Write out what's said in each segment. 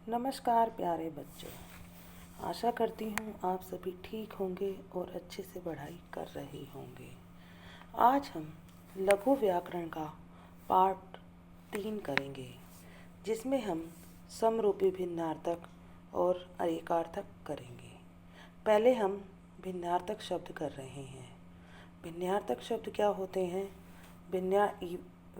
नमस्कार प्यारे बच्चों। आशा करती हूँ आप सभी ठीक होंगे और अच्छे से पढ़ाई कर रहे होंगे। आज हम लघु व्याकरण का पाठ 3 करेंगे, जिसमें हम समरूपी भिन्नार्थक और अरेकार्थक करेंगे। पहले हम भिन्नार्थक शब्द कर रहे हैं। भिन्नार्थक शब्द क्या होते हैं?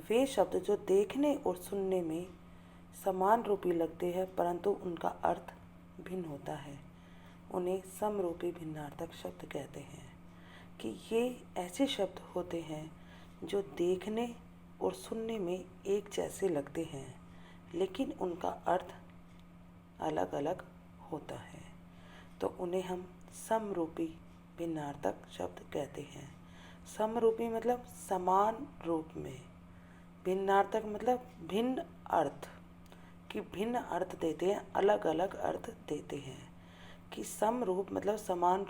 वे शब्द जो देखने और सुनने में समान रूपी लगते हैं परंतु उनका अर्थ भिन्न होता है, उन्हें समरूपी भिन्नार्थक शब्द कहते हैं। कि ये ऐसे शब्द होते हैं जो देखने और सुनने में एक जैसे लगते हैं लेकिन उनका अर्थ अलग अलग होता है, तो उन्हें हम समरूपी भिन्नार्थक शब्द कहते हैं। समरूपी मतलब समान रूप में, भिन्नार्थक मतलब भिन्न अर्थ, कि भिन्न अर्थ देते हैं, अलग अलग अर्थ देते हैं। कि समरूप मतलब समान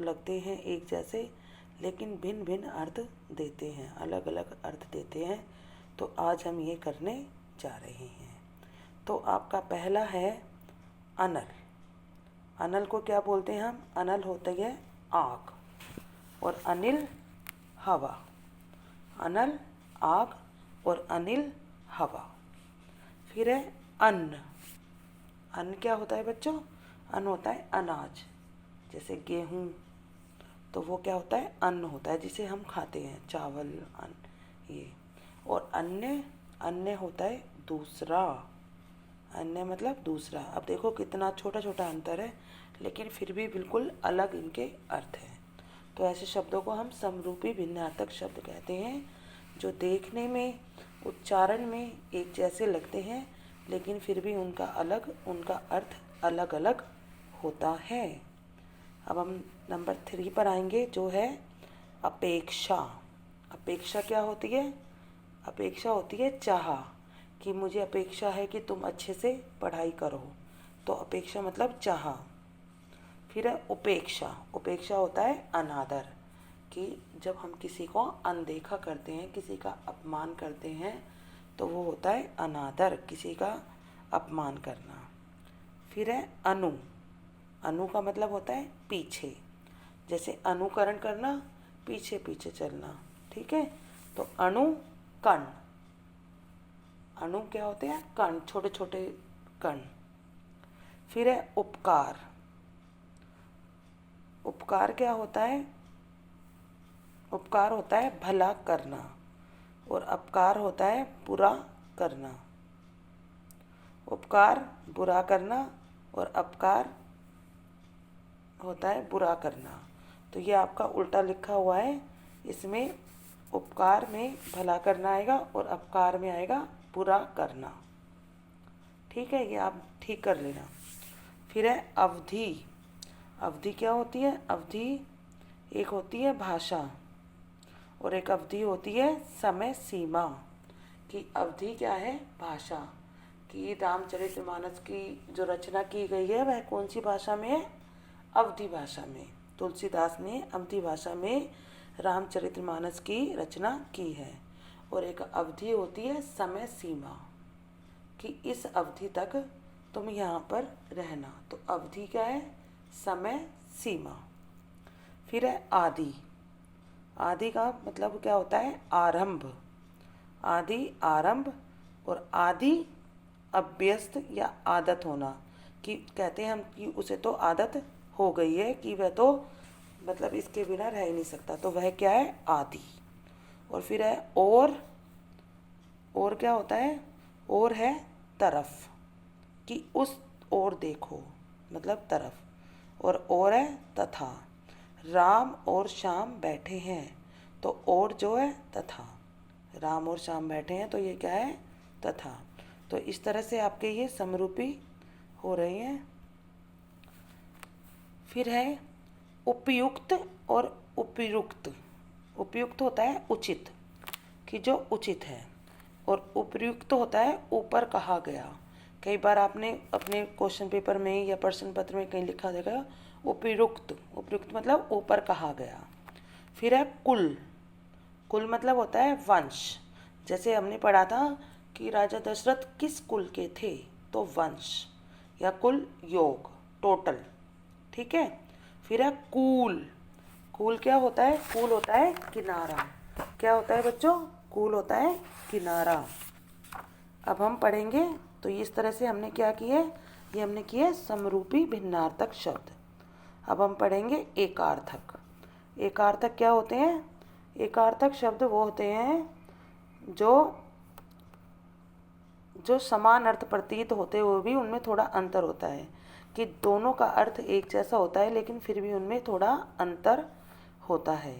लगते हैं एक जैसे लेकिन भिन्न भिन्न अर्थ देते हैं, अलग अलग अर्थ देते हैं। तो आज हम ये करने जा रहे हैं। तो आपका पहला है अनल। अनल को क्या बोलते हैं हम? अनल होता है आग और अनिल हवा। अनल आग और अनिल हवा। फिर है अन्न। अन्न क्या होता है बच्चों? अन्न होता है अनाज, जैसे गेहूँ, तो वो क्या होता है? अन्न होता है जिसे हम खाते हैं, चावल, अन्न ये। और अन्य, अन्य होता है दूसरा। अन्य मतलब दूसरा। अब देखो कितना छोटा छोटा अंतर है, लेकिन फिर भी बिल्कुल अलग इनके अर्थ हैं। तो ऐसे शब्दों को हम समरूपी भिन्नार्थक शब्द कहते हैं, जो देखने में, उच्चारण में एक जैसे लगते हैं लेकिन फिर भी उनका अर्थ अलग अलग होता है। अब हम नंबर 3 पर आएंगे, जो है अपेक्षा। अपेक्षा क्या होती है? अपेक्षा होती है चाह, कि मुझे अपेक्षा है कि तुम अच्छे से पढ़ाई करो, तो अपेक्षा मतलब चाह। फिर है उपेक्षा। उपेक्षा होता है अनादर, कि जब हम किसी को अनदेखा करते हैं, किसी का अपमान करते हैं, तो वो होता है अनादर, किसी का अपमान करना। फिर है अनु। अनु का मतलब होता है पीछे, जैसे अनुकरण करना, पीछे पीछे चलना, ठीक है। तो अणु कण। अणु क्या होते हैं? कण, छोटे छोटे कण। फिर है उपकार। उपकार क्या होता है? उपकार होता है भला करना और अपकार होता है बुरा करना। उपकार बुरा करना और अपकार होता है बुरा करना। तो ये आपका उल्टा लिखा हुआ है, इसमें उपकार में भला करना आएगा और अपकार में आएगा बुरा करना, ठीक है। ये आप ठीक कर लेना। फिर है अवधि। अवधि क्या होती है? अवधि एक होती है भाषा और एक अवधि होती है समय सीमा। कि अवधि क्या है? भाषा। कि रामचरितमानस की जो रचना की गई है वह कौन सी भाषा में है? अवधि भाषा में। तुलसीदास ने अवधि भाषा में रामचरितमानस की रचना की है। और एक अवधि होती है समय सीमा, कि इस अवधि तक तुम यहाँ पर रहना, तो अवधि क्या है? समय सीमा। फिर है आदि। आदि का मतलब क्या होता है? आरंभ। आदि आरंभ और आदि अभ्यस्त या आदत होना, कि कहते हैं हम कि उसे तो आदत हो गई है, कि वह तो मतलब इसके बिना रह ही नहीं सकता, तो वह क्या है? आदि। और फिर है और क्या होता है? और है तरफ, कि उस ओर देखो, मतलब तरफ। और है तथा। राम और श्याम बैठे हैं, तो और जो है तथा। राम और श्याम बैठे हैं तो ये क्या है? तथा। तो इस तरह से आपके ये समरूपी हो रहे हैं। फिर है उपयुक्त और उपयुक्त। उपयुक्त होता है उचित, कि जो उचित है, और उपयुक्त होता है ऊपर कहा गया। कई बार आपने अपने क्वेश्चन पेपर में या प्रश्न पत्र में कहीं लिखा देगा उपयुक्त। उपयुक्त मतलब ऊपर कहा गया। फिर है कुल। कुल मतलब होता है वंश। जैसे हमने पढ़ा था कि राजा दशरथ किस कुल के थे, तो वंश। या कुल योग, टोटल। ठीक है। फिर है कूल। कूल क्या होता है? कूल होता है किनारा। क्या होता है बच्चों? कूल होता है किनारा। अब हम पढ़ेंगे तो इस तरह से हमने क्या किए, ये हमने किए समरूपी भिन्नार्थक शब्द। अब हम पढ़ेंगे एकार्थक। एकार्थक क्या होते हैं? एकार्थक शब्द वो होते हैं जो समान अर्थ प्रतीत होते हुए भी उनमें थोड़ा अंतर होता है, कि दोनों का अर्थ एक जैसा होता है लेकिन फिर भी उनमें थोड़ा अंतर होता है।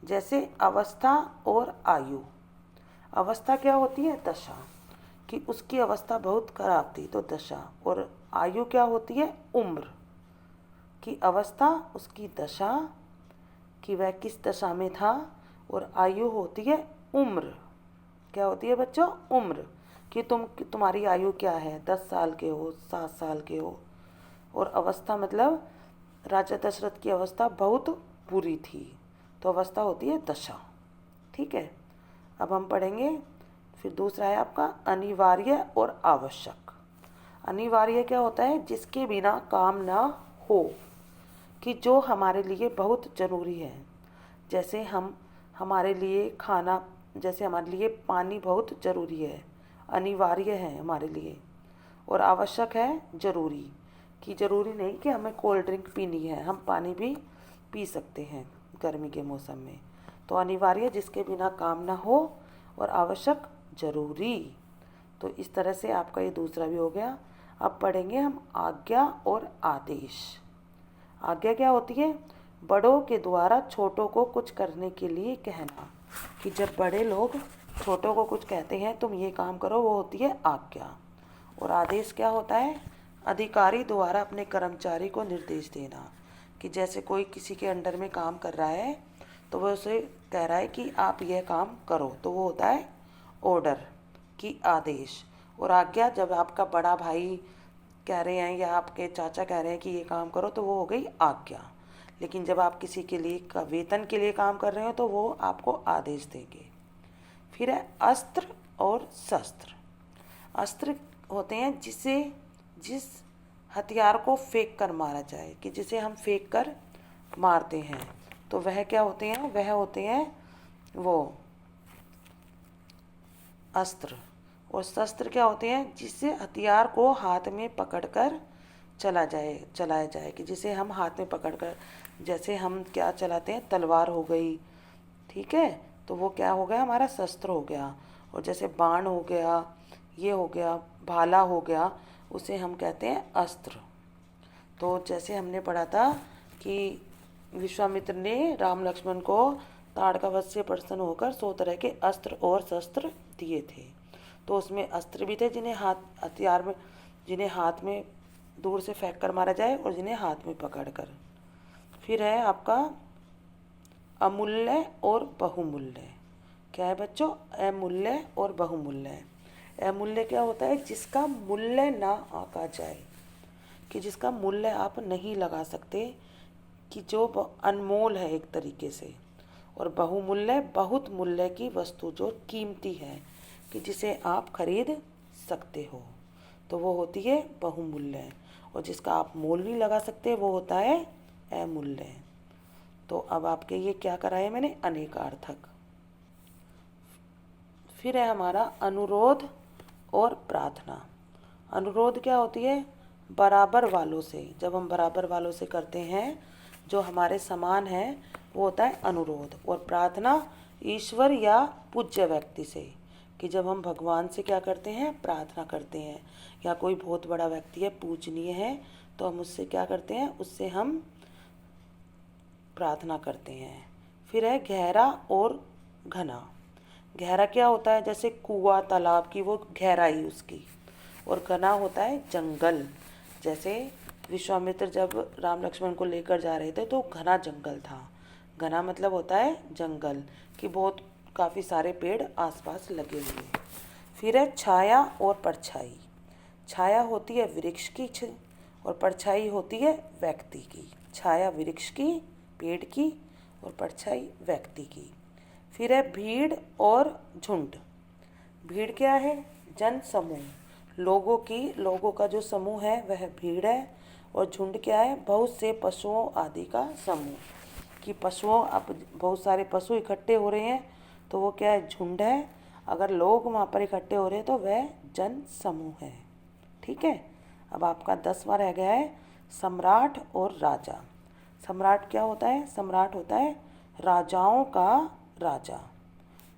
जैसे अवस्था और आयु। अवस्था क्या होती है? दशा, कि उसकी अवस्था बहुत खराब थी तो दशा। और आयु क्या होती है? उम्र, की अवस्था, उसकी दशा, कि वह किस दशा में था। और आयु होती है उम्र। क्या होती है बच्चों? उम्र, कि तुम्हारी आयु क्या है, 10 साल के हो, 7 साल के हो। और अवस्था मतलब राजा दशरथ की अवस्था बहुत बुरी थी, तो अवस्था होती है दशा। ठीक है। अब हम पढ़ेंगे, फिर दूसरा है आपका अनिवार्य और आवश्यक। अनिवार्य क्या होता है? जिसके बिना काम ना हो, कि जो हमारे लिए बहुत ज़रूरी है। जैसे हमारे लिए खाना, जैसे हमारे लिए पानी बहुत ज़रूरी है, अनिवार्य है हमारे लिए। और आवश्यक है ज़रूरी, कि ज़रूरी नहीं कि हमें कोल्ड ड्रिंक पीनी है, हम पानी भी पी सकते हैं गर्मी के मौसम में। तो अनिवार्य जिसके बिना काम ना हो, और आवश्यक ज़रूरी। तो इस तरह से आपका ये दूसरा भी हो गया। अब पढ़ेंगे हम आज्ञा और आदेश। आज्ञा क्या होती है? बड़ों के द्वारा छोटों को कुछ करने के लिए कहना, कि जब बड़े लोग छोटों को कुछ कहते हैं तुम ये काम करो, वो होती है आज्ञा। और आदेश क्या होता है? अधिकारी द्वारा अपने कर्मचारी को निर्देश देना, कि जैसे कोई किसी के अंडर में काम कर रहा है तो वह उसे कह रहा है कि आप यह काम करो, तो वो होता है ऑर्डर, की आदेश। और आज्ञा जब आपका बड़ा भाई कह रहे हैं या आपके चाचा कह रहे हैं कि ये काम करो, तो वो हो गई आज्ञा। लेकिन जब आप किसी के लिए का वेतन के लिए काम कर रहे हो तो वो आपको आदेश देंगे। फिर है अस्त्र और शस्त्र। अस्त्र होते हैं जिस हथियार को फेंक कर मारा जाए, कि जिसे हम फेंक कर मारते हैं, तो वह क्या होते हैं? वह होते हैं वो अस्त्र। और शस्त्र क्या होते हैं? जिससे हथियार को हाथ में पकड़कर चलाया जाए, कि जिसे हम हाथ में पकड़कर, जैसे हम क्या चलाते हैं, तलवार हो गई, ठीक है, तो वो क्या हो गया? हमारा शस्त्र हो गया। और जैसे बाण हो गया, ये हो गया, भाला हो गया, उसे हम कहते हैं अस्त्र। तो जैसे हमने पढ़ा था कि विश्वामित्र ने राम लक्ष्मण को ताड़कावध से प्रसन्न होकर 100 तरह के अस्त्र और शस्त्र दिए थे। तो उसमें अस्त्र भी थे जिन्हें हाथ में दूर से फेंक कर मारा जाए, और जिन्हें हाथ में पकड़ कर। फिर है आपका अमूल्य और बहुमूल्य। क्या है बच्चों? अमूल्य और बहुमूल्य। अमूल्य क्या होता है? जिसका मूल्य ना आंका जाए, कि जिसका मूल्य आप नहीं लगा सकते, कि जो अनमोल है एक तरीके से। और बहुमूल्य, बहुत मूल्य की वस्तु जो कीमती है, कि जिसे आप खरीद सकते हो, तो वो होती है बहुमूल्य। और जिसका आप मोल नहीं लगा सकते वो होता है अमूल्य। तो अब आपके ये क्या कराए मैंने? अनेकार्थक। फिर है हमारा अनुरोध और प्रार्थना। अनुरोध क्या होती है? बराबर वालों से, जब हम बराबर वालों से करते हैं जो हमारे समान है, वो होता है अनुरोध। और प्रार्थना ईश्वर या पूज्य व्यक्ति से, कि जब हम भगवान से क्या करते हैं? प्रार्थना करते हैं। या कोई बहुत बड़ा व्यक्ति है, पूजनीय है, तो हम उससे क्या करते हैं? उससे हम प्रार्थना करते हैं। फिर है गहरा और घना। गहरा क्या होता है? जैसे कुआं, तालाब की वो गहराई उसकी। और घना होता है जंगल। जैसे विश्वामित्र जब राम लक्ष्मण को लेकर जा रहे थे तो घना जंगल था। घना मतलब होता है जंगल, कि बहुत काफ़ी सारे पेड़ आसपास लगे हुए। फिर है छाया और परछाई। छाया होती है वृक्ष की, और परछाई होती है व्यक्ति की। छाया वृक्ष की, पेड़ की, और परछाई व्यक्ति की। फिर है भीड़ और झुंड। भीड़ क्या है? जन समूह, लोगों का जो समूह है वह भीड़ है, और झुंड क्या है? बहुत से पशुओं आदि का समूह। कि पशुओं, अब बहुत सारे पशु इकट्ठे हो रहे हैं तो वो क्या है? झुंड है। अगर लोग वहाँ पर इकट्ठे हो रहे हैं तो वह जन समूह है। ठीक है। अब आपका 10वां रह गया है सम्राट और राजा। सम्राट क्या होता है? सम्राट होता है राजाओं का राजा।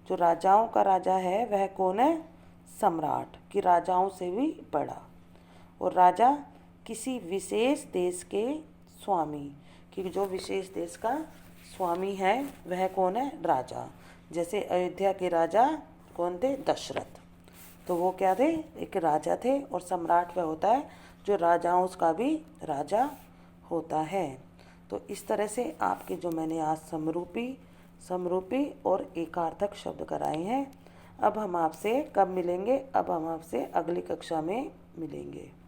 जो राजाओं का राजा है वह कौन है? सम्राट। कि राजाओं से भी बड़ा। और राजा किसी विशेष देश के स्वामी। कि जो विशेष देश का स्वामी है वह कौन है? राजा। जैसे अयोध्या के राजा कौन थे? दशरथ। तो वो क्या थे? एक राजा थे। और सम्राट वह होता है जो राजाओं का भी राजा होता है। तो इस तरह से आपके जो मैंने आज समरूपी और एकार्थक शब्द कराए हैं। अब हम आपसे कब मिलेंगे? अब हम आपसे अगली कक्षा में मिलेंगे।